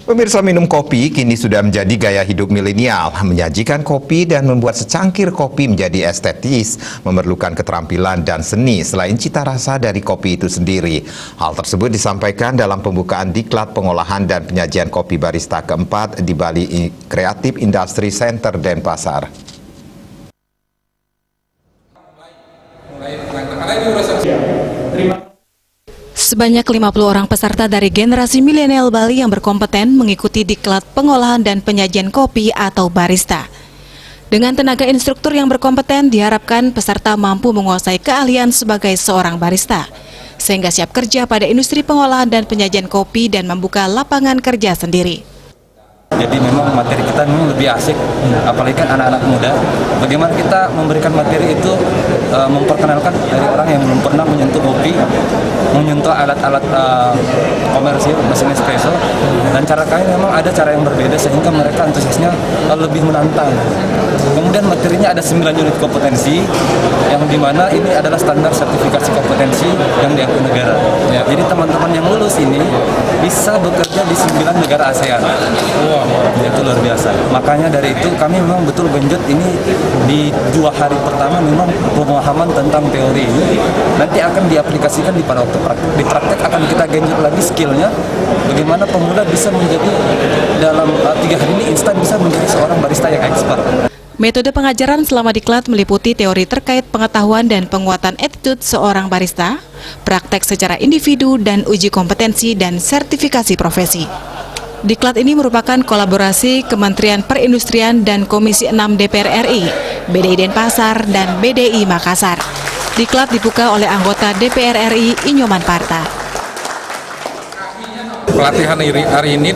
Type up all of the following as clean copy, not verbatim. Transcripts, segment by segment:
Pemirsa, minum kopi kini sudah menjadi gaya hidup milenial. Menyajikan kopi dan membuat secangkir kopi menjadi estetis memerlukan keterampilan dan seni selain cita rasa dari kopi itu sendiri. Hal tersebut disampaikan dalam pembukaan Diklat Pengolahan dan Penyajian Kopi Barista keempat di Bali Creative Industry Center Denpasar. Sebanyak 50 orang peserta dari generasi milenial Bali yang berkompeten mengikuti Diklat Pengolahan dan Penyajian Kopi atau Barista. Dengan tenaga instruktur yang berkompeten, diharapkan peserta mampu menguasai keahlian sebagai seorang barista, sehingga siap kerja pada industri pengolahan dan penyajian kopi dan membuka lapangan kerja sendiri. Jadi memang materi kita memang lebih asik, apalagi kan anak-anak muda. Bagaimana kita memberikan materi itu, memperkenalkan dari orang yang belum pernah menyentuh kopi, menyentuh alat-alat komersil, mesin espresso. Dan cara kami memang ada cara yang berbeda sehingga mereka antusiasnya lebih menantang. Kemudian materinya ada 9 unit kompetensi, yang dimana ini adalah standar sertifikasi kompetensi yang diakui negara. Jadi teman-teman yang lulus ini bisa bekerja di 9 negara ASEAN. Itu luar biasa. Makanya dari itu kami memang betul genjot ini di 2 hari pertama memang pemahaman tentang teori ini nanti akan diaplikasikan di pada waktu praktek. Di praktek akan kita genjot lagi skillnya, bagaimana pemuda bisa menjadi dalam 3 hari ini instan bisa menjadi seorang barista yang expert. Metode pengajaran selama diklat meliputi teori terkait pengetahuan dan penguatan attitude seorang barista, praktek secara individu, dan uji kompetensi dan sertifikasi profesi. Diklat ini merupakan kolaborasi Kementerian Perindustrian dan Komisi 6 DPR RI, BDI Denpasar, dan BDI Makassar. Diklat dibuka oleh anggota DPR RI Inyoman Parta. Pelatihan hari ini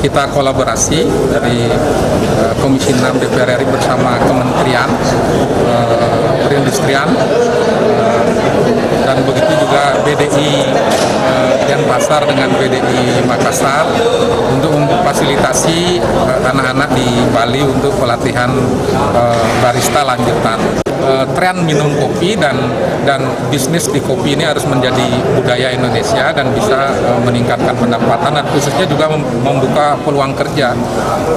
kita kolaborasi dari Komisi 6 DPR RI bersama Kementerian Perindustrian dan begitu juga BDI Denpasar dengan BDI Makassar untuk memfasilitasi anak-anak di Bali untuk pelatihan barista lanjutan. Tren minum kopi dan bisnis di kopi ini harus menjadi budaya Indonesia dan bisa meningkatkan pendapatan dan khususnya juga membuka peluang kerja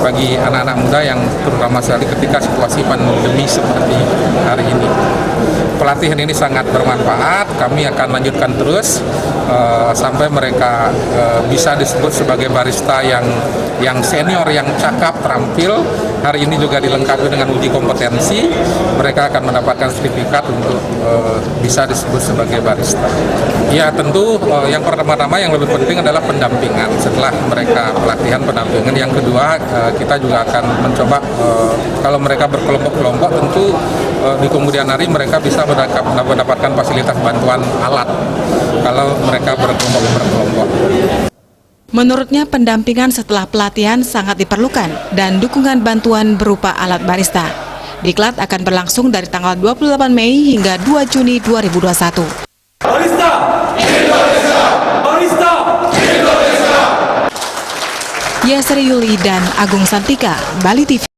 bagi anak-anak muda yang terutama sekali ketika situasi pandemi seperti hari ini. Pelatihan ini sangat bermanfaat, kami akan lanjutkan terus sampai mereka bisa disebut sebagai barista yang senior, yang cakap, terampil. Hari ini juga dilengkapi dengan uji kompetensi, mereka akan mendapatkan sertifikat untuk bisa disebut sebagai barista. Ya tentu yang pertama-tama yang lebih penting adalah pendampingan. Setelah mereka pelatihan pendampingan, yang kedua kita juga akan mencoba kalau mereka berkelompok-kelompok tentu di kemudian hari mereka bisa mendapatkan fasilitas bantuan alat kalau mereka berkelompok. Menurutnya pendampingan setelah pelatihan sangat diperlukan dan dukungan bantuan berupa alat barista. Diklat akan berlangsung dari tanggal 28 Mei hingga 2 Juni 2021. Barista Indonesia! Barista Indonesia! Yasri Yuli dan Agung Santika, Bali TV.